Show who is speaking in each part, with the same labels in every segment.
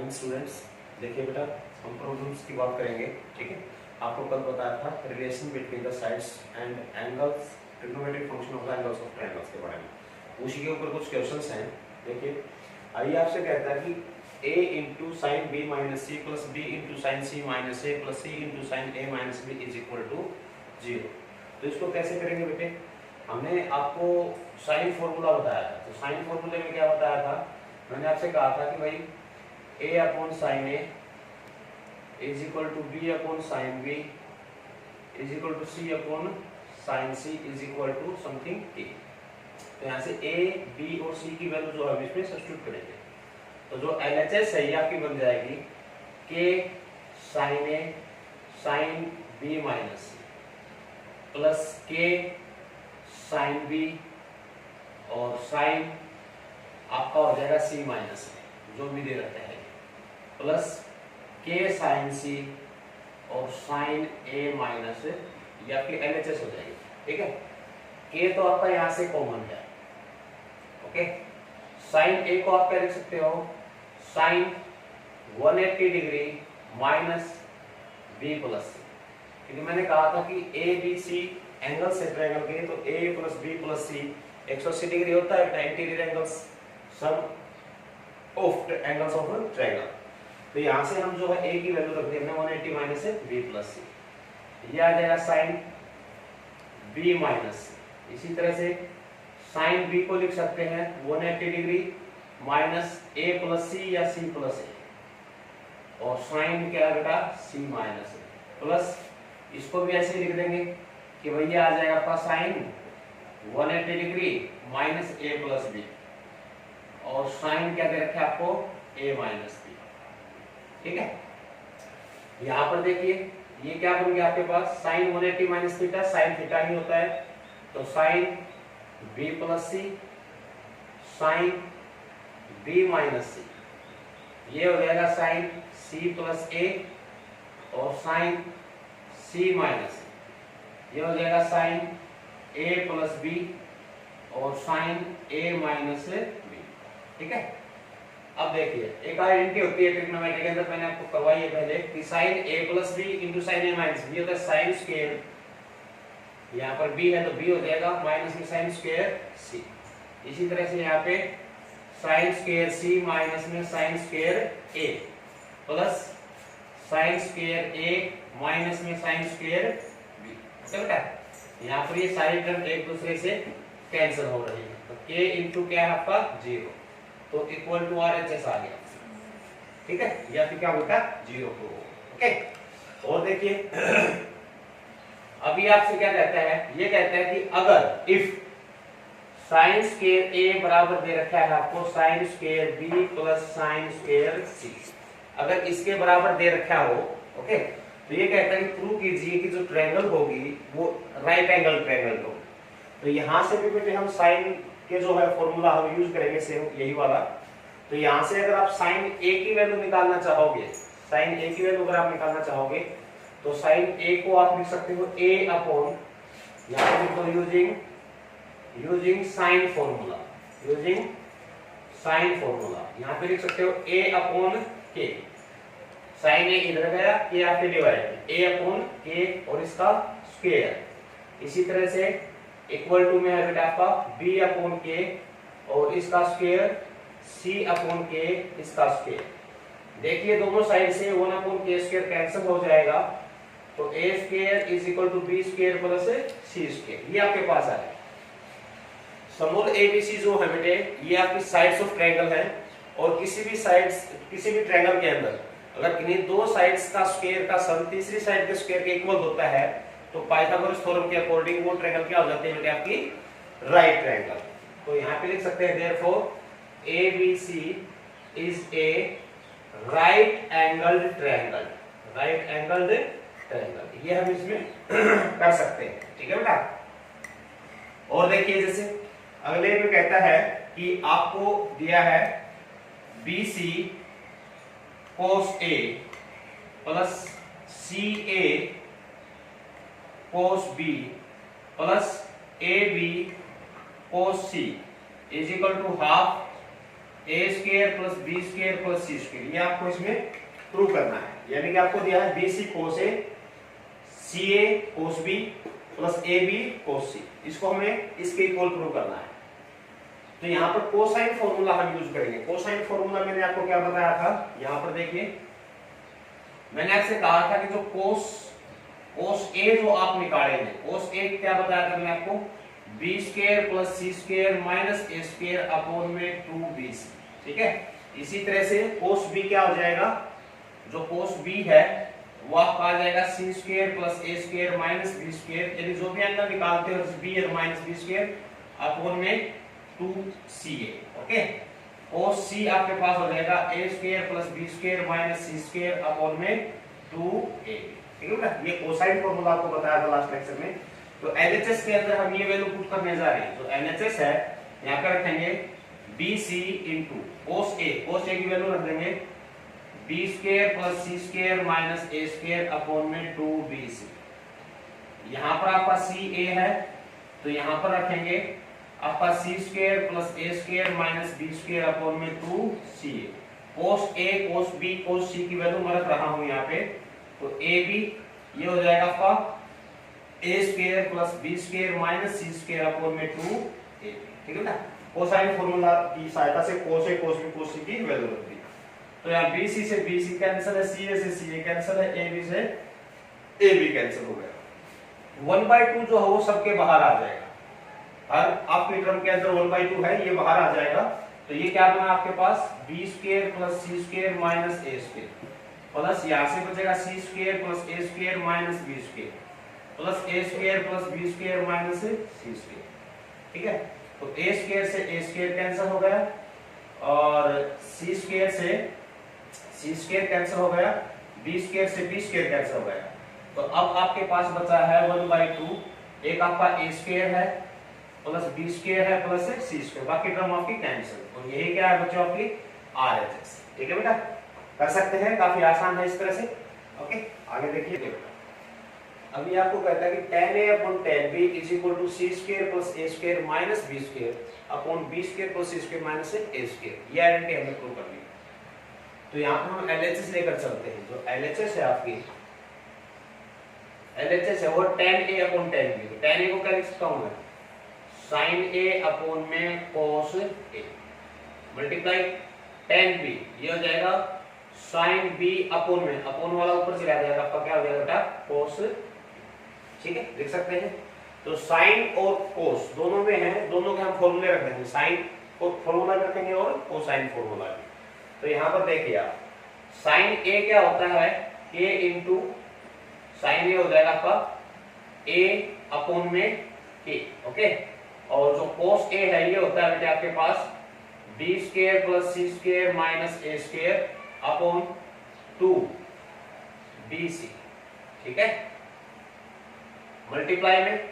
Speaker 1: Morning students. देखिए बेटा, हम प्रॉब्लम्स की बात करेंगे, ठीक है। आपको कल बताया था relation between the sides and angles, trigonometric function of the angles of triangles के बारे में। उसी के ऊपर कुछ क्वेश्चंस हैं। देखिए, आइए आपसे कहता है कि a into sine b minus c plus b into sine c minus a plus c into sine a minus b is equal to 0। तो इसको कैसे करेंगे बेटे? हमने आपको साइन फॉर्मूला बताया था। तो साइन फॉर्मूले में क्या बताया था? मैंने आपसे कहा था कि भाई a upon sine a is equal to b upon sine b is equal to c upon sine c is equal to something k। तो यहाँ से a, b और c की वैल्यू जो है इसमें सब्स्टिट्यूट करेंगे। तो जो LHS है ये आपकी बन जाएगी k sine A sine b minus plus k sine b और साइन आपका हो जाएगा c माइनस जो भी दे रखते हैं प्लस k साइन c और साइन a माइनस ये आपकी LHS हो जाएगी, ठीक है। k तो आपका यहाँ से कॉमन है, ओके। साइन a को आप क्या लिख सकते हो? Sine 180 degree minus b plus c, क्योंकि मैंने कहा था कि a b c एंगल से ट्रायंगल के, तो a plus b plus c 180 degree होता है interior angles sum of angles of triangle. तो यहाँ से हम जो है a की वैल्यू रख दी हमने 180 माइनस b प्लस c, ये आ जाएगा साइन b माइनस c। इसी तरह से साइन b को लिख सकते हैं 180 degree minus a plus c या c प्लस a, और साइन क्या है बेटा? c माइनस a प्लस, इसको भी ऐसे ही लिख देंगे कि भैया आ जाएगा आपका sine 180 degree minus a plus b, और साइन क्या दे रखे आपको? a माइनस b, ठीक है। यहाँ पर देखिए ये क्या बन गया आपके पास? Sine 180 minus theta, sine theta ही होता है, तो sine b plus c sine b minus c, ये हो जाएगा साइन c प्लस a और साइन c माइनस a, ये हो जाएगा साइन a प्लस b और साइन a माइनस b, ठीक है। अब देखिए एक आइडेंटिटी होती है ट्रिग्नोमेट्री के अंदर, मैंने आपको करवाई है पहले कि sine a plus b into sine a minus b होता है साइन स्क्वायर, यहाँ पर b है तो b हो जाएगा माइनस में साइन स्क्वायर c। इसी तरह से यहाँ पे साइन स्क्वायर c माइनस में sine square a plus sine square a minus में साइन स्क्वायर b, ठीक है। यहाँ पर ये सारी टर्म एक दूसरे से कैंसिल हो रही है, तो k इंटू क्या है आपका? 0, तो इक्वल टू RHS आ गया, ठीक है। या फिर क्या होता है? 0 को, ओके। और देखिए अभी आपसे क्या कहता है? ये कहता है कि अगर इफ साइन स्क्वायर a बराबर दे रखा है आपको sine square b plus sine square c, अगर इसके बराबर दे रखा हो, ओके, तो ये कहता है कि प्रूव कीजिए कि जो ट्रायंगल होगी वो राइट एंगल ट्रायंगल होगी। तो यहां से भी बेटे हम साइन के जो है फॉर्मूला हम यूज करेंगे सेम यही वाला। तो यहाँ से अगर आप साइन a की वैल्यू निकालना चाहोगे, साइन a की वैल्यू अगर आप निकालना चाहोगे तो साइन a को आप लिख सकते हो a अपॉन, यहाँ पे लिखो using sine formula, using sine formula, यहाँ पे लिख सकते हो a upon k। Sine a इधर गया, k आपके डिवाइड a अपॉन k और इसका स्क्वायर। इसी तरह से इक्वल टू में है बेटा आपका b अपॉन k और इसका स्क्वायर c अपॉन k इसका स्क्वायर। देखिए दोनों साइड से 1 अपॉन k स्क्वायर कैंसिल हो जाएगा, तो a square is equal to b square plus c square, ये आपके पास आएगा। समूल ABC जो है बेटे ये आपकी साइड्स ऑफ ट्रायंगल है, और किसी भी ट्रायंगल के अंदर अगर किन्हीं दो साइड्स का स्क्वायर का सम तीसरी साइड के स्क्वायर के इक्वल होता है तो पाइथागोरस थ्योरम के अकॉर्डिंग वो ट्रायंगल क्या हो जाते हैं बेटे? आपकी राइट ट्रायंगल। तो यहाँ पे लिख सकते हैं therefore ABC is a right angled triangle, right angled triangle, ये हम इसमें कर सकते हैं, ठीक है बेटा। और देखिए जैसे अगले में कहता है कि आपको दिया है BC cos A plus CA cos B plus AB cos C is equal to half a square plus B square plus C square, ये आपको इसमें प्रूव करना है। यानी कि आपको दिया है B C cos A, C A cos B plus A B cos C, इसको हमें इसके इक्वल प्रूव करना है। तो यहाँ पर कोसाइन फॉर्मूला हम यूज करेंगे। कोसाइन फॉर्मूला मैंने आपको क्या बताया था, यहाँ पर देखिए मैंने आपसे कहा था कि जो कोस ए जो आप निकाले हैं, कोस ए क्या बताया था मैंने आपको, B square plus C square minus A square upon में 2bc, ठीक है। इसी तरह से कोस बी क्या हो जाएगा, जो कोस बी है वो आपका आ जाएगा C square plus A square minus B square, यानी जो भी एंगल निकालते हो बी और माइनस बी स्क्वायर अपॉन में 2ca, ओके। कोस सी आपके पास हो जाएगा A square plus B square minus C square upon में 2ab, ठीक है ना। ये कोसाइन फॉर्मूला आपको बताया था लास्ट लेक्चर में। तो एलएचएस के अंदर हम ये वैल्यू पुट करने जा रहे हैं। तो एलएचएस है, यहाँ पे रखेंगे BC इनटू कोस ए की वैल्यू रख देंगे B square plus C square minus A square upon में 2bc। यहाँ पर आपका सी ए है तो यहाँ पर रखेंगे आपका C square plus A square minus B square upon में 2ca। कोस ए कोस बी कोस सी की वैल्यू मैं रख रहा हूँ यहाँ पे। तो ए बी ये हो जाएगा आपका A square plus B square minus C square upon में 2ab, ठीक है ना। कोसाइन फॉर्मूला की सहायता से कोस ए कोस बी कोस सी की वैल्यू रख दी। तो यहाँ BC से BC कैंसिल है, CA से CA कैंसिल है, AB से AB कैंसिल हो गया। 1/2 जो है वो सबके बाहर आ जाएगा, हर आपके टर्म के अंदर 1/2 है, ये बाहर आ जाएगा। तो ये क्या बना आपके पास B square plus C square minus A square plus यहाँ से बचेगा C square plus A square minus B square plus A square plus B square minus C square, ठीक है। तो ए स्क्वायर से ए स्क्वायर कैंसिल हो गया और सी स्क्वायर से सी स्क्वायर कैंसिल हो गया, बी स्क्वायर से बी स्क्वायर कैंसिल हो गया। तो अब आपके पास बचा है 1/2, एक आपका ए स्क्वायर है प्लस बी स्क्वायर है प्लस सी स्क्वायर, बाकी टर्म आपकी कैंसिल। और यही क्या है बच्चों आपकी RHS, ठीक है बेटा, कर सकते हैं, काफी आसान है इस तरह से, ओके। आगे देखिए बेटा, अभी आपको कहता है कि tan A upon tan B is equal to c square plus a square minus b square upon b square plus c square minus a square, ये आइडेंटिटी हमें प्रूव करनी है। तो यहाँ पर हम LHS लेकर चलते हैं। जो LHS है आपकी, LHS है वो tan A upon tan B। तो tan A को क्या लिख सकता हूँ मैं, sin A upon में cos A multiply tan B, ये हो जाएगा sin B upon में, अपॉन वाला ऊपर चला जाएगा, आपका क्या हो जाएगा बेटा cos, ठीक है, लिख सकते हैं। तो sin और cos दोनों में है, दोनों के हम फॉर्मूले रख देंगे, sin को फॉर्मूला रखेंगे और cosine फॉर्मूला भी। तो यहाँ पर देखिए आप sin A क्या होता है, A इंटू sin A हो जाएगा आपका A अपॉन में K, ओके। और जो cos A है ये होता है बेटे आपके पास B square plus C square minus A square upon 2bc, ठीक है, मल्टीप्लाई में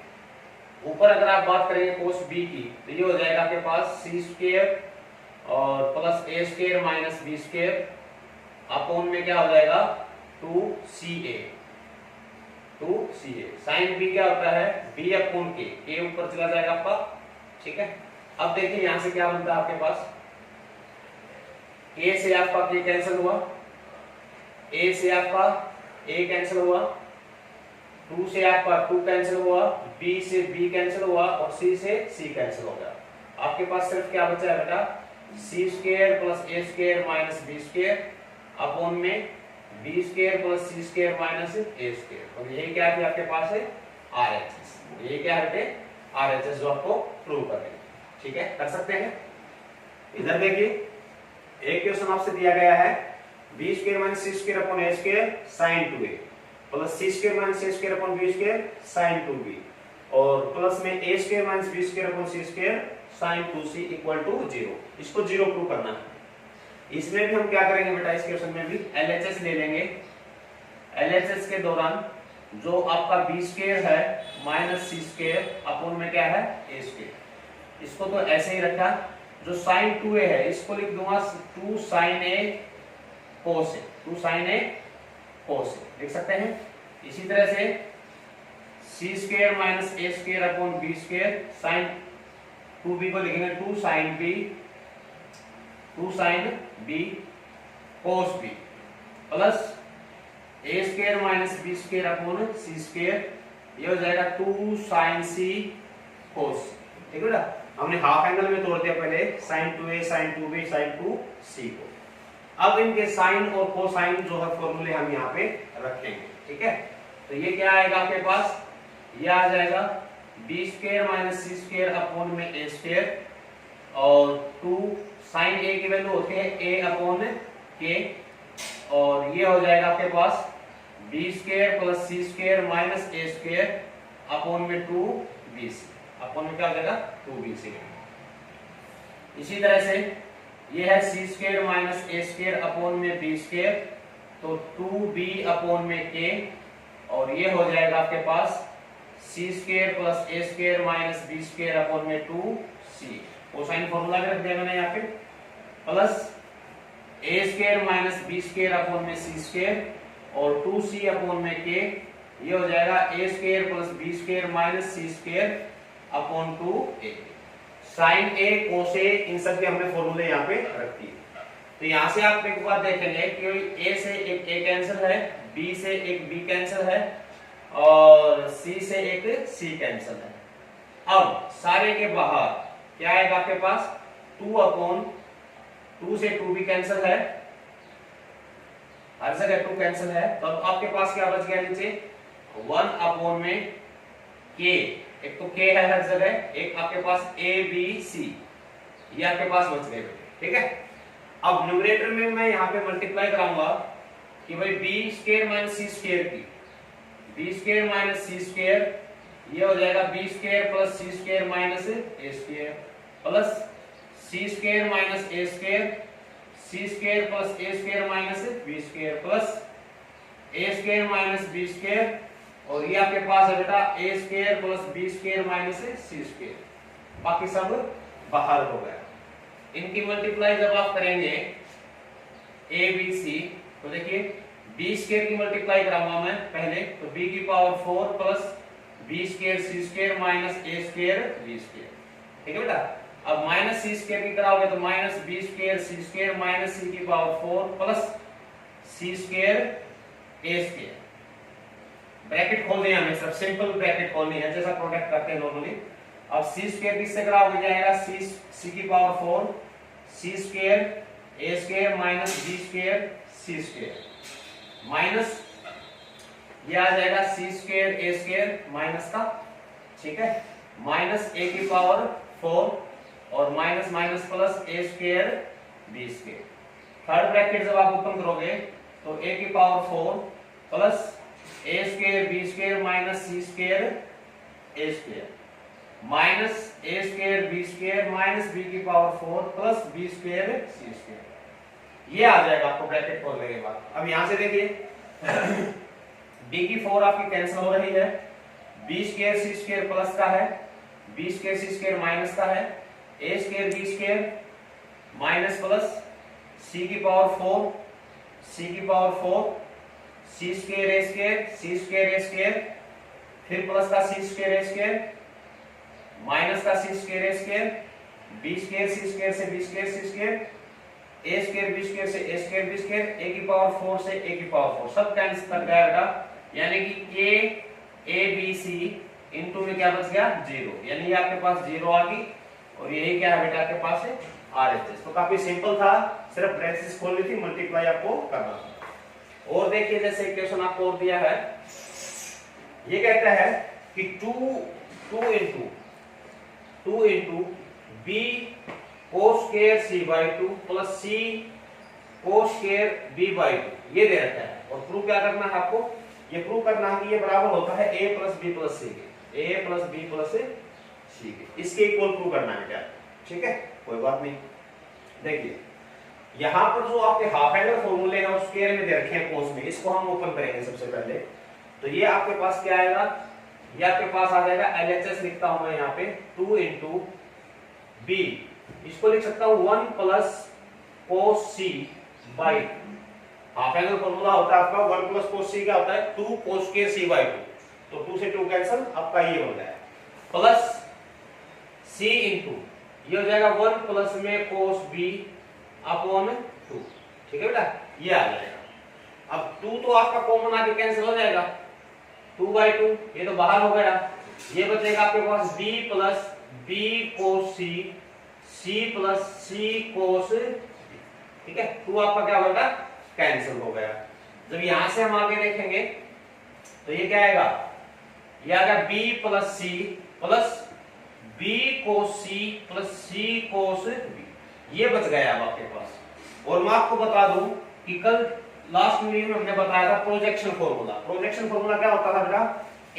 Speaker 1: ऊपर अगर आप बात करेंगे cos B की तो ये हो जाएगा आपके पास C स्क्वायर और plus A square minus B square upon में क्या हो जाएगा 2ca। sin B क्या होता है B अपॉन K, K ऊपर चला जाएगा आपका, ठीक है। अब देखिए यहां से क्या बनता है आपके पास, A से आपका K कैंसिल हुआ, A से आपका A कैंसिल हुआ, 2 से आपका 2 कैंसिल हुआ, B से B कैंसिल हुआ और C से C कैंसिल हो गया। आपके पास सिर्फ क्या बचा है बेटा C square plus A square minus B square upon में B square plus C square minus A square. और यही क्या है आपके पास है RHS, ये क्या है बेटे RHS जो आपको प्रूव करना है, ठीक है, कर सकते हैं। इधर देखिए एक क्वेश्चन आपसे दिया गया है b square minus c square upon a square sin 2a plus c square minus a square upon b square sin 2b और प्लस में a square minus b square upon c square sin 2c equal to 0। इसको 0 prove करना है। इसमें भी हम क्या करेंगे बेटा, इस क्वेश्चन में भी LHS ले लेंगे। LHS के दौरान जो आपका b स्क्वायर है माइनस c स्क्वायर अपॉन में क्या है a स्क्वायर, इसको तो ऐसे ही रखा। जो sin 2a है इसको लिख दूंगा 2 sin a cos a, 2 sin a cos a लिख सकते हैं। इसी तरह से c square minus a square upon b square sin 2b को लिखेंगे 2 sin b 2 sine B cos B plus A square minus B square upon C square, ये हो जाएगा 2 साइन सी कोस। ठीक है बेटा, हमने हाफ एंगल में तोड़ दिया पहले sign 2a sign 2b sign 2c को। अब इनके साइन और कोसाइन जो है फॉर्मूले हम यहाँ पे रखेंगे। ठीक है, तो ये क्या आएगा आपके पास, ये आ जाएगा b स्क्वायर माइनस सी स्क्वायर अपॉन में a स्क्वायर और 2 साइन a की वैल्यू होती है a अपॉन k, और ये हो जाएगा आपके पास b square plus C square minus a square upon में 2bc, अपॉन में क्या हो जाएगा 2bc। इसी तरह से ये है सी square minus A square upon में बी स्क्वायर, तो 2b अपॉन में k, और ये हो जाएगा आपके पास C square plus A square minus B square upon में 2c। कोसाइन फॉर्मूला भी रख दिया मैंने यहाँ पे, plus A square minus B square upon में सी स्क्वायर और 2c अपॉन में k, ये हो जाएगा A square plus B square minus C square upon 2a। Sine A cos A इन सब के हमने फॉर्मूले यहाँ पे रख दिए। तो यहाँ से आप एक बात देखेंगे कि a से एक a कैंसिल है, b से एक b कैंसिल है और c से एक c कैंसिल है। अब सारे के बाहर क्या आएगा आपके पास, 2 अपॉन 2 से 2b कैंसिल है, हर जगह 2 कैंसिल है, तो आपके पास क्या बच गया नीचे 1 अपॉन में k, एक तो k है हर जगह, एक आपके पास a b c, ये आपके पास बच गए। ठीक है, अब न्यूमरेटर में मैं यहाँ पे मल्टीप्लाई कराऊंगा कि भाई b स्क्वायर माइनस सी स्क्वायर की, b स्क्वायर माइनस सी स्क्वायर, ये हो जाएगा b square plus C square minus a square plus C square minus a square, C square plus a square minus b square plus a square minus b square, और ये आपके पास है बेटा a square plus b square minus C square, बाकी सब बाहर हो गया। इनकी मल्टीप्लाई जब आप करेंगे a b c, तो देखिए b स्क्वायर की मल्टीप्लाई कराऊंगा मैं पहले, तो b की power 4 plus b square C square minus a square b square. ठीक है बेटा, अब माइनस सी स्क्वायर की कराओगे तो माइनस b स्क्वायर सी स्क्वायर माइनस c की power 4 plus c square a square. Bracket खोल दिया, हमें सब सिंपल ब्रैकेट खोलनी है जैसा प्रोडक्ट करते हैं नॉर्मली। अब सी स्क्वायर किससे कराओगे, जाएगा सी की power 4 C square A square minus B square C square minus ये आ जाएगा C square A square minus का, ठीक है, माइनस ए की पावर 4 और minus minus plus A square B square. Third bracket जब आप ओपन करोगे तो ए की power 4 plus A square B square minus C square A square minus A square B square minus B की power 4 plus B square सी square. ये आ जाएगा आपको ब्रैकेट खोलने के बाद। अब यहां से देखिए b की 4 आपकी कैंसिल हो रही है, बी स्क्वायर सी स्क्वायर प्लस का है, बी स्क्वायर सी स्क्वायर माइनस का है, A square B square minus plus C की पावर 4 सी की power 4 C square A square C square A square फिर प्लस का C square A square minus का C square A square B square C square से B square C square A square B square से A square B square ए की power 4 से ए की power 4 सब cancel कर जाएगा, यानी कि ए बी सी इनटू में क्या बच गया 0, यानी ये आपके पास 0 आ गई और यही क्या है बेटा आपके पास है RHS। तो काफी सिंपल था, सिर्फ ब्रैकेट्स खोलनी थी, मल्टीप्लाई आपको करना था। और देखिए जैसे इक्वेशन आपको और दिया है, ये कहता है कि 2 into b cos square c by 2 plus c cos square b by 2 ये दे रखा है। और प्रूव क्या करना है आपको, ये प्रूव करना है कि ये बराबर होता है a प्लस बी प्लस सी के, a प्लस बी प्लस सी के, इसके इक्वल प्रूव करना है क्या, ठीक है, कोई बात नहीं। देखिए यहां पर जो आपके हाफ एंगल फॉर्मूले हैं उस स्क्वायर में दे रखे हैं कोस में, इसको हम ओपन करेंगे सबसे पहले। तो ये आपके पास क्या आएगा, ये आपके पास आ जाएगा LHS लिखता हूं मैं यहाँ पे 2 इंटू बी, इसको लिख सकता हूं 1 plus cos c by 2। Half angle formula होता है आपका 1 प्लस कोस सी क्या होता है 2 कोस स्क्वायर सी बाई 2, तो 2 से 2 कैंसिल, आपका ये बन जाएगा प्लस सी इंटू ये हो जाएगा 1 प्लस में कोस बी अपॉन 2। ठीक है बेटा, ये आ जाएगा। अब 2 तो आपका कॉमन आके कैंसिल हो जाएगा, 2/2 ये तो बाहर हो गया। ये बचेगा आपके पास b plus b cos c, c plus c cos b। ठीक है, 2 आपका क्या होगा, कैंसिल हो गया। जब यहां से हम आगे देखेंगे तो ये क्या आएगा, ये आ गया b plus c plus b cos c plus c cos b। ये बच गया अब आपके पास। और मैं आपको बता दूं कि कल लास्ट वीडियो में हमने बताया था प्रोजेक्शन फॉर्मूला। प्रोजेक्शन फॉर्मूला क्या होता था बेटा,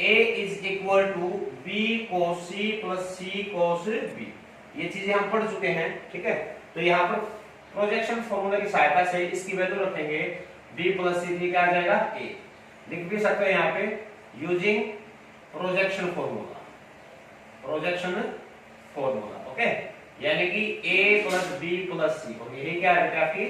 Speaker 1: a is equal to b cos c plus c cos b। ये चीजें हम पढ़ चुके हैं। ठीक है, तो यहाँ पर प्रोजेक्शन फॉर्मूला की सहायता से इसकी वैल्यू रखेंगे, b प्लस c क्या आ जाएगा, a। लिख भी सकते हैं यहाँ पे using projection formula, projection formula. Okay, यानी कि a plus b plus c, और यही क्या है बेटा आपकी